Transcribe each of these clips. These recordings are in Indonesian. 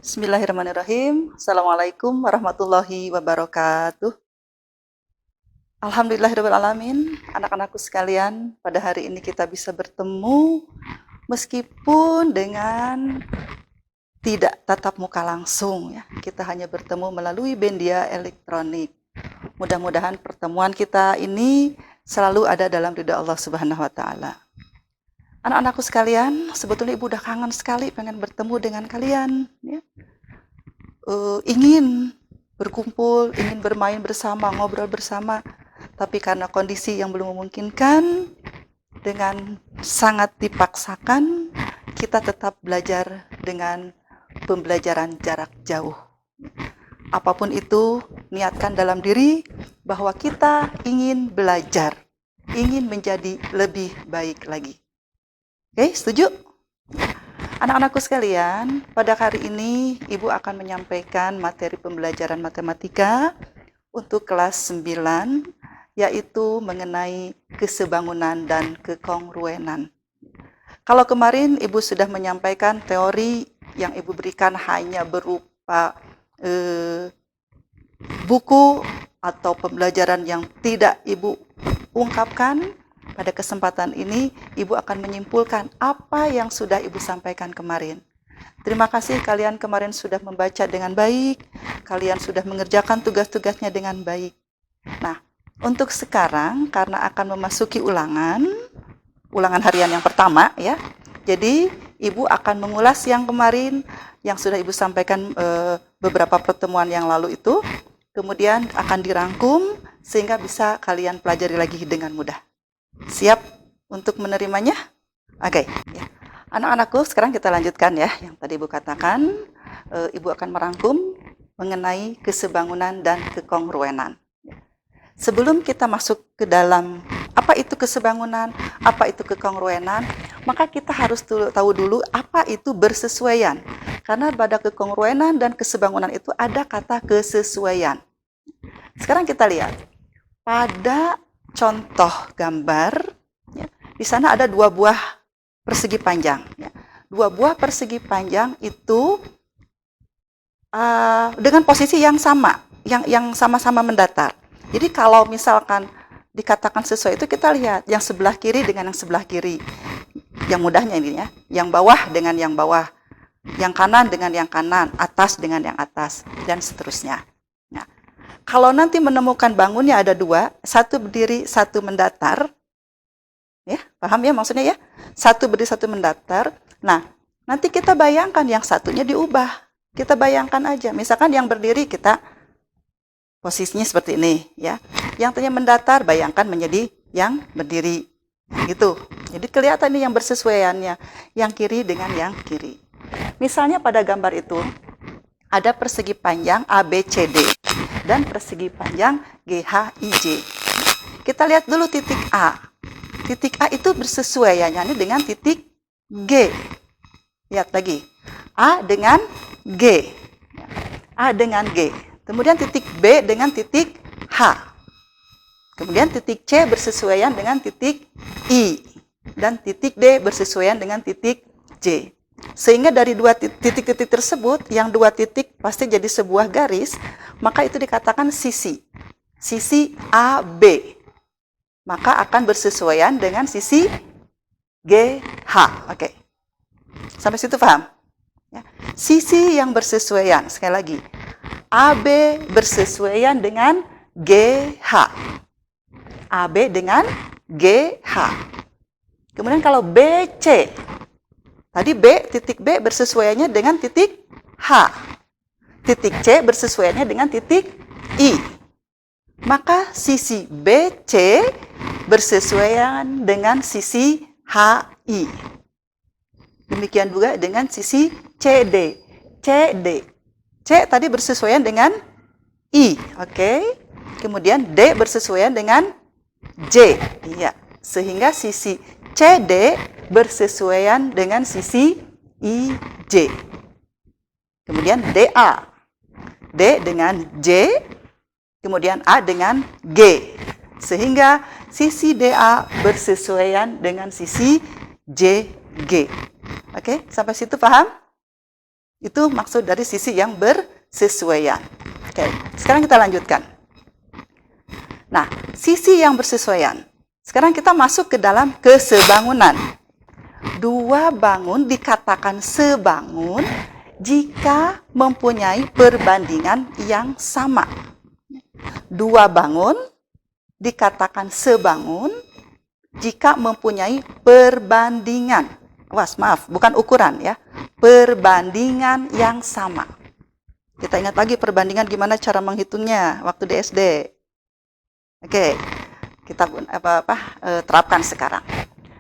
Bismillahirrahmanirrahim. Assalamualaikum warahmatullahi wabarakatuh. Alhamdulillahirrahmanirrahim. Anak-anakku sekalian, pada hari ini kita bisa bertemu meskipun dengan tidak tatap muka langsung ya. Kita hanya bertemu melalui media elektronik. Mudah-mudahan pertemuan kita ini selalu ada dalam ridha Allah Subhanahu wa taala. Anak-anakku sekalian, sebetulnya Ibu udah kangen sekali pengen bertemu dengan kalian ya. Ingin berkumpul, ingin bermain bersama, ngobrol bersama, tapi karena kondisi yang belum memungkinkan, dengan sangat dipaksakan, kita tetap belajar dengan pembelajaran jarak jauh. Apapun itu, niatkan dalam diri bahwa kita ingin belajar, ingin menjadi lebih baik lagi. Oke, setuju? Anak-anakku sekalian, pada hari ini Ibu akan menyampaikan materi pembelajaran matematika untuk kelas 9, yaitu mengenai kesebangunan dan kekongruenan. Kalau kemarin Ibu sudah menyampaikan teori yang Ibu berikan hanya berupa buku atau pembelajaran yang tidak Ibu ungkapkan, pada kesempatan ini, Ibu akan menyimpulkan apa yang sudah Ibu sampaikan kemarin. Terima kasih kalian kemarin sudah membaca dengan baik, kalian sudah mengerjakan tugas-tugasnya dengan baik. Nah, untuk sekarang, karena akan memasuki ulangan harian yang pertama ya, jadi Ibu akan mengulas yang kemarin, yang sudah Ibu sampaikan beberapa pertemuan yang lalu itu, kemudian akan dirangkum, sehingga bisa kalian pelajari lagi dengan mudah. Siap untuk menerimanya? Oke. Ya. Anak-anakku, sekarang kita lanjutkan ya. Yang tadi Ibu katakan, Ibu akan merangkum mengenai kesebangunan dan kekongruenan. Sebelum kita masuk ke dalam apa itu kesebangunan, apa itu kekongruenan, maka kita harus tahu dulu apa itu bersesuaian. Karena pada kekongruenan dan kesebangunan itu ada kata kesesuaian. Sekarang kita lihat. Pada contoh gambar, ya, di sana ada dua buah persegi panjang. Ya. Dua buah persegi panjang itu dengan posisi yang sama, yang sama-sama mendatar. Jadi kalau misalkan dikatakan sesuai itu kita lihat yang sebelah kiri dengan yang sebelah kiri. Yang mudahnya ini ya, yang bawah dengan yang bawah, yang kanan dengan yang kanan, atas dengan yang atas, dan seterusnya. Nah, kalau nanti menemukan bangunnya ada dua, satu berdiri, satu mendatar, ya, paham ya maksudnya ya? Satu berdiri, satu mendatar. Nah, nanti kita bayangkan yang satunya diubah. Kita bayangkan aja, misalkan yang berdiri kita posisinya seperti ini, ya. Yang tadinya mendatar, bayangkan menjadi yang berdiri, gitu. Jadi kelihatan nih yang bersesuaiannya, yang kiri dengan yang kiri. Misalnya pada gambar itu ada persegi panjang ABCD dan persegi panjang GHIJ. Kita lihat dulu titik A. Titik A itu bersesuaiannya dengan titik G. Lihat lagi. A dengan G. A dengan G. Kemudian titik B dengan titik H. Kemudian titik C bersesuaian dengan titik I. Dan titik D bersesuaian dengan titik J. Sehingga dari dua titik-titik tersebut, yang dua titik pasti jadi sebuah garis, maka itu dikatakan sisi. Sisi AB. Maka akan bersesuaian dengan sisi GH. Oke. Sampai situ paham? Ya. Sisi yang bersesuaian, sekali lagi. AB bersesuaian dengan GH. AB dengan GH. Kemudian kalau BC, tadi titik B bersesuaiannya dengan titik H. Titik C bersesuaiannya dengan titik I. Maka sisi BC bersesuaian dengan sisi HI. Demikian juga dengan sisi CD. CD. C tadi bersesuaian dengan I. Oke. Kemudian D bersesuaian dengan J. Iya. Sehingga sisi CD bersesuaian dengan sisi IJ. Kemudian DA. D dengan J, kemudian A dengan G. Sehingga sisi DA bersesuaian dengan sisi JG. Oke, sampai situ paham? Itu maksud dari sisi yang bersesuaian. Oke, sekarang kita lanjutkan. Nah, sisi yang bersesuaian. Sekarang kita masuk ke dalam kesebangunan. Dua bangun dikatakan sebangun jika mempunyai perbandingan yang sama. Dua bangun dikatakan sebangun jika mempunyai perbandingan. Maaf, bukan ukuran ya. Perbandingan yang sama. Kita ingat lagi perbandingan gimana cara menghitungnya waktu di SD. Oke, kita terapkan sekarang.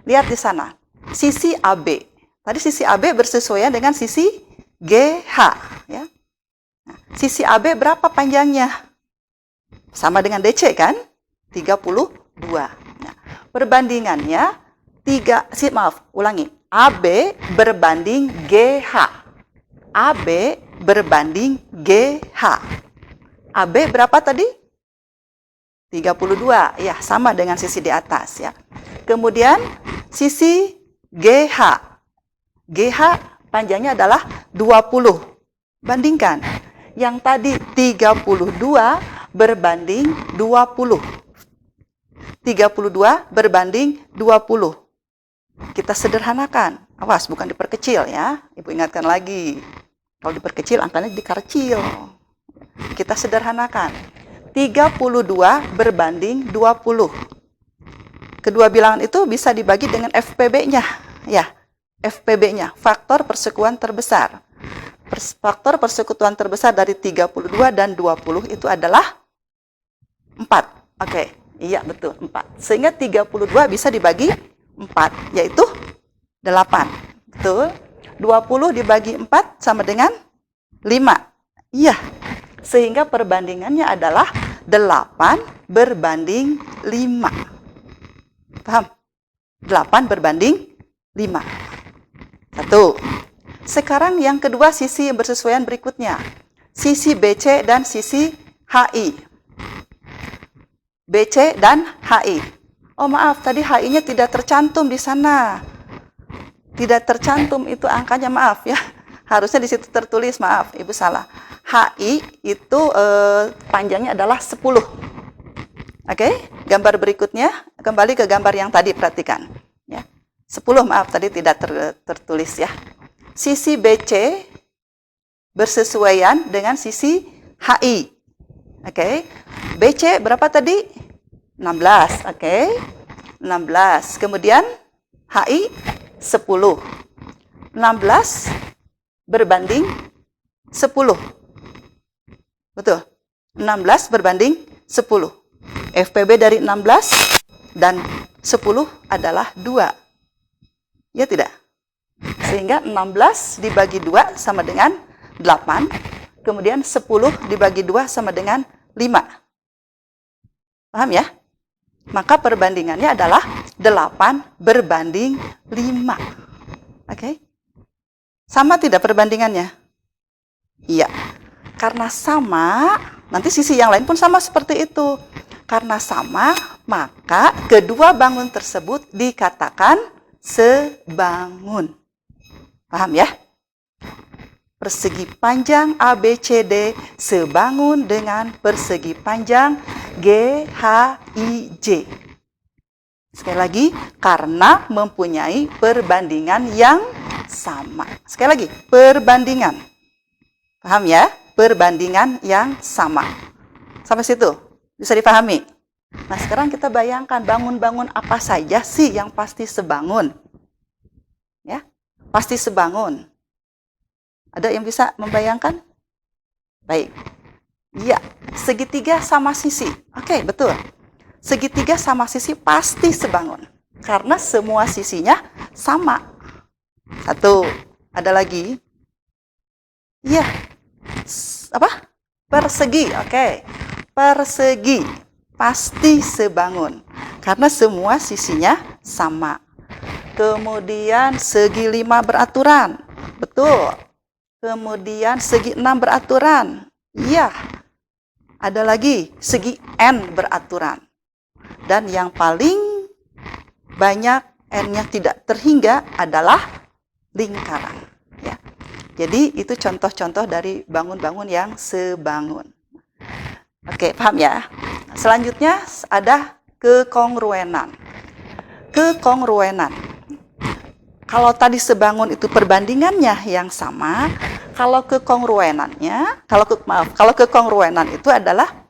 Lihat di sana, sisi AB. Tadi sisi AB bersesuaian dengan sisi GH. Ya. Nah, sisi AB berapa panjangnya? Sama dengan DC kan? 32. Nah, perbandingannya AB berbanding GH. AB berbanding GH. AB berapa tadi? 32, ya sama dengan sisi di atas ya. Kemudian sisi GH. GH panjangnya adalah 20. Bandingkan. Yang tadi 32 berbanding 20. 32 berbanding 20. Kita sederhanakan. Awas, bukan diperkecil ya. Ibu ingatkan lagi. Kalau diperkecil, angkanya dikarcil. Kita sederhanakan. 32 berbanding 20. Kedua bilangan itu bisa dibagi dengan FPB-nya. Ya, FPB-nya, faktor persekutuan terbesar. Faktor persekutuan terbesar dari 32 dan 20 itu adalah 4. Oke, iya betul, 4. Sehingga 32 bisa dibagi 4, yaitu 8. Betul. 20 dibagi 4 sama dengan 5. Iya. Sehingga perbandingannya adalah 8 berbanding 5. Paham? 8 berbanding 5. 1. Sekarang yang kedua sisi yang bersesuaian berikutnya. Sisi BC dan sisi HI. BC dan HI. Oh maaf, tadi HI-nya tidak tercantum di sana. Tidak tercantum itu angkanya, maaf ya. Harusnya di situ tertulis, maaf, Ibu salah. HI itu panjangnya adalah 10. Oke, gambar berikutnya, kembali ke gambar yang tadi, perhatikan. Ya. 10, maaf, tadi tidak tertulis ya. Sisi BC bersesuaian dengan sisi HI. Oke, BC berapa tadi? 16, oke. 16, kemudian HI 10. 16 berbanding 10. Betul. 16 berbanding 10. FPB dari 16 dan 10 adalah 2. Ya tidak? Sehingga 16 dibagi 2 sama dengan 8. Kemudian 10 dibagi 2 sama dengan 5. Paham ya? Maka perbandingannya adalah 8 berbanding 5. Oke? Sama tidak perbandingannya? Iya. Karena sama, nanti sisi yang lain pun sama seperti itu. Karena sama, maka kedua bangun tersebut dikatakan sebangun. Paham ya? Persegi panjang ABCD sebangun dengan persegi panjang GHIJ. Sekali lagi, karena mempunyai perbandingan yang sama. Sekali lagi, perbandingan. Paham ya? Perbandingan yang sama. Sampai situ bisa dipahami. Nah, sekarang kita bayangkan bangun-bangun apa saja sih yang pasti sebangun? Ya, pasti sebangun. Ada yang bisa membayangkan? Baik. Iya, segitiga sama sisi. Oke, betul. Segitiga sama sisi pasti sebangun. Karena semua sisinya sama. 1. Ada lagi? Iya. Apa? Persegi. Oke. Persegi pasti sebangun karena semua sisinya sama. Kemudian segi 5 beraturan. Betul. Kemudian segi 6 beraturan. Iya. Ada lagi segi N beraturan. Dan yang paling banyak N-nya tidak terhingga adalah lingkaran. Ya. Jadi itu contoh-contoh dari bangun-bangun yang sebangun. Oke, paham ya? Selanjutnya ada kekongruenan. Kekongruenan. Kalau tadi sebangun itu perbandingannya yang sama, kalau kekongruenannya, kalau kekongruenan itu adalah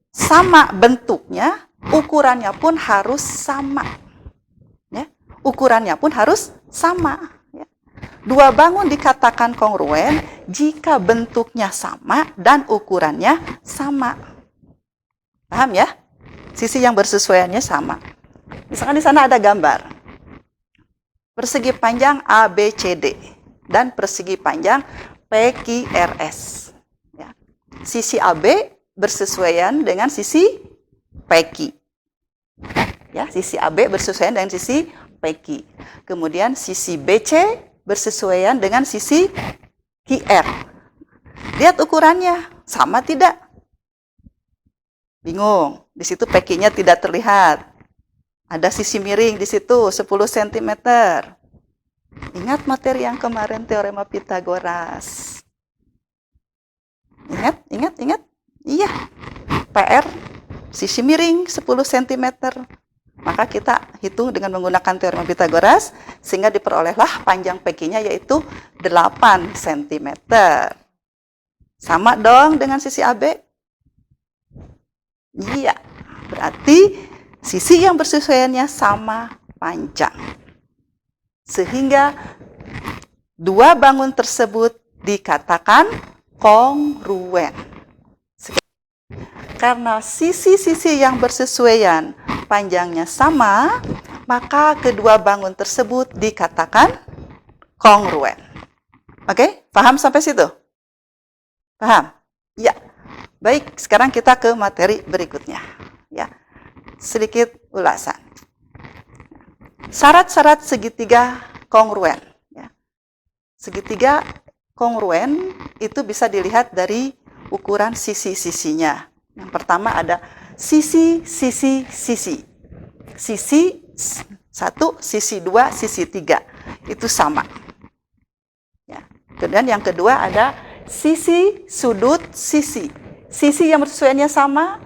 sama bentuknya, ukurannya pun harus sama. Ya, ukurannya pun harus sama. Ya. Dua bangun dikatakan kongruen jika bentuknya sama dan ukurannya sama. Paham ya? Sisi yang bersesuaiannya sama. Misalkan di sana ada gambar. Persegi panjang ABCD dan persegi panjang PQRS. Ya. Sisi AB bersesuaian dengan sisi PQ. Ya, sisi AB bersesuaian dengan sisi PQ. Kemudian sisi BC bersesuaian dengan sisi QR. Lihat ukurannya, sama tidak? Bingung. Di situ PQ-nya tidak terlihat. Ada sisi miring di situ 10 cm. Ingat materi yang kemarin teorema Pitagoras. Ingat. Iya. PR sisi miring 10 cm. Maka kita hitung dengan menggunakan teorema Pitagoras sehingga diperolehlah panjang PQ-nya yaitu 8 cm. Sama dong dengan sisi AB? Iya. Berarti sisi yang bersesuaiannya sama panjang. Sehingga dua bangun tersebut dikatakan kongruen. Karena sisi-sisi yang bersesuaian panjangnya sama, maka kedua bangun tersebut dikatakan kongruen. Oke, paham sampai situ? Paham? Ya. Baik, sekarang kita ke materi berikutnya. Ya. Sedikit ulasan. Syarat-syarat segitiga kongruen. Ya. Segitiga kongruen itu bisa dilihat dari ukuran sisi-sisinya. Yang pertama ada sisi. Sisi 1, sisi 2, sisi 3. Itu sama. Ya. Kemudian yang kedua ada sisi, sudut, sisi. Sisi yang bersesuaiannya sama,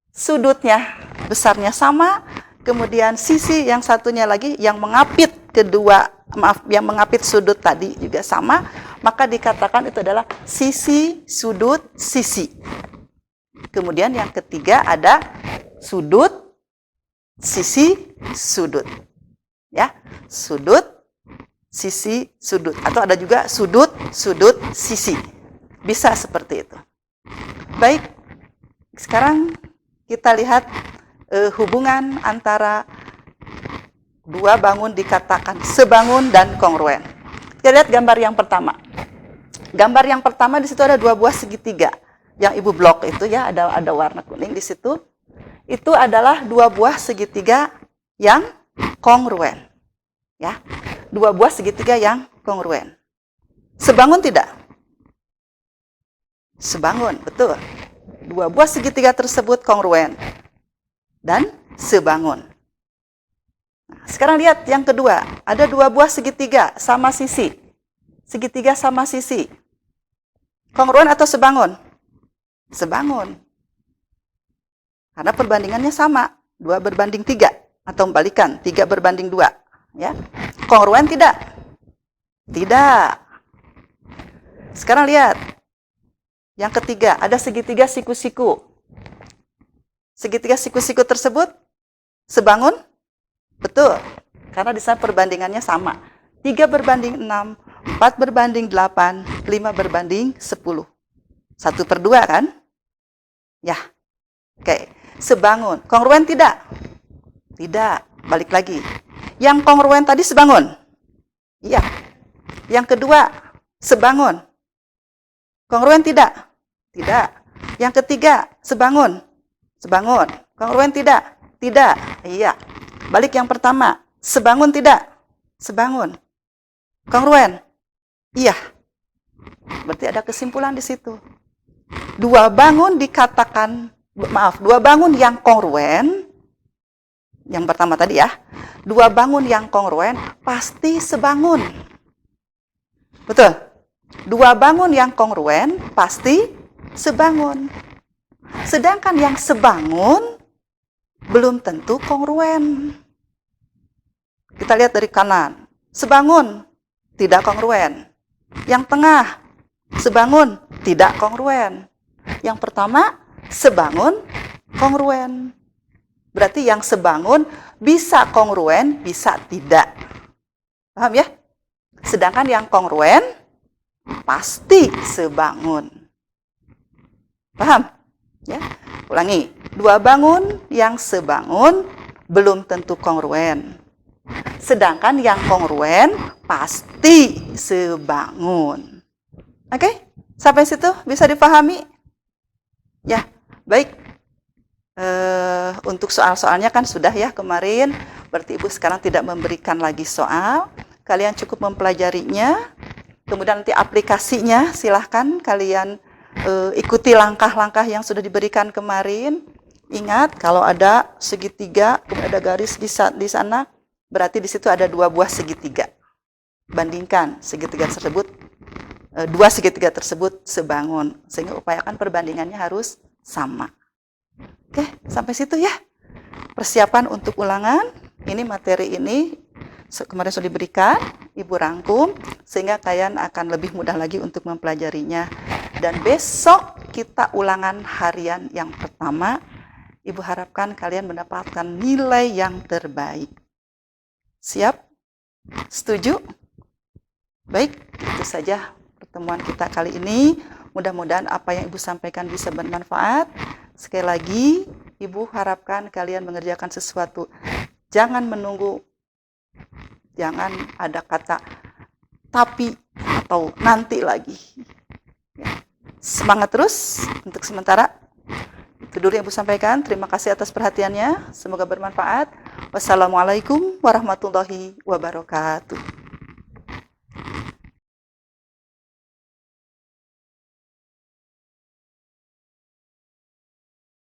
sudutnya besarnya sama, kemudian sisi yang satunya lagi yang mengapit yang mengapit sudut tadi juga sama, maka dikatakan itu adalah sisi, sudut, sisi. Kemudian yang ketiga ada sudut, sisi, sudut. Ya, sudut, sisi, sudut. Atau ada juga sudut, sudut, sisi. Bisa seperti itu. Baik, sekarang kita lihat hubungan antara dua bangun dikatakan sebangun dan kongruen. Kita lihat gambar yang pertama. Gambar yang pertama di situ ada dua buah segitiga. Yang ibu blok itu ya ada warna kuning di situ. Itu adalah dua buah segitiga yang kongruen. Ya, dua buah segitiga yang kongruen. Sebangun tidak? Sebangun, betul. Dua buah segitiga tersebut kongruen dan sebangun. Nah, sekarang lihat yang kedua. Ada dua buah segitiga sama sisi. Segitiga sama sisi. Kongruen atau sebangun? Sebangun. Karena perbandingannya sama. 2 berbanding 3. Atau membalikan. 3 berbanding 2. Ya. Kongruen tidak? Tidak. Sekarang lihat. Yang ketiga, ada segitiga siku-siku. Segitiga siku-siku tersebut sebangun? Betul. Karena di sana perbandingannya sama. 3 berbanding 6, 4 berbanding 8, 5 berbanding 10. 1/2 kan? Ya. Oke. Sebangun. Kongruen tidak? Tidak. Balik lagi. Yang kongruen tadi sebangun? Iya. Yang kedua, sebangun. Kongruen tidak? Tidak. Yang ketiga, sebangun. Sebangun. Kongruen tidak? Tidak. Iya. Balik yang pertama. Sebangun tidak? Sebangun. Kongruen? Iya. Berarti ada kesimpulan di situ. Dua bangun yang kongruen. Yang pertama tadi ya. Dua bangun yang kongruen pasti sebangun. Betul. Dua bangun yang kongruen pasti sebangun. Sedangkan yang sebangun belum tentu kongruen. Kita lihat dari kanan. Sebangun, tidak kongruen. Yang tengah, sebangun, tidak kongruen. Yang pertama, sebangun, kongruen. Berarti yang sebangun bisa kongruen, bisa tidak. Paham ya? Sedangkan yang kongruen pasti sebangun. Paham? Ya. Ulangi. Dua bangun yang sebangun belum tentu kongruen. Sedangkan yang kongruen pasti sebangun. Oke? Sampai situ bisa dipahami? Ya, baik. Untuk soal-soalnya kan sudah ya kemarin. Berarti Ibu sekarang tidak memberikan lagi soal. Kalian cukup mempelajarinya. Kemudian nanti aplikasinya silahkan kalian ikuti langkah-langkah yang sudah diberikan kemarin. Ingat, kalau ada segitiga, kemudian ada garis di sana, berarti di situ ada dua buah segitiga. Bandingkan segitiga tersebut, dua segitiga tersebut sebangun. Sehingga upayakan perbandingannya harus sama. Oke, sampai situ ya. Persiapan untuk ulangan. Ini materi ini kemarin sudah diberikan, Ibu rangkum, sehingga kalian akan lebih mudah lagi untuk mempelajarinya. Dan besok kita ulangan harian yang pertama. Ibu harapkan kalian mendapatkan nilai yang terbaik. Siap? Setuju? Baik, itu saja pertemuan kita kali ini. Mudah-mudahan apa yang Ibu sampaikan bisa bermanfaat. Sekali lagi, Ibu harapkan kalian mengerjakan sesuatu. Jangan menunggu, jangan ada kata tapi atau nanti lagi. Ya. Semangat terus untuk sementara. Itu dulu yang Ibu sampaikan. Terima kasih atas perhatiannya. Semoga bermanfaat. Wassalamualaikum warahmatullahi wabarakatuh.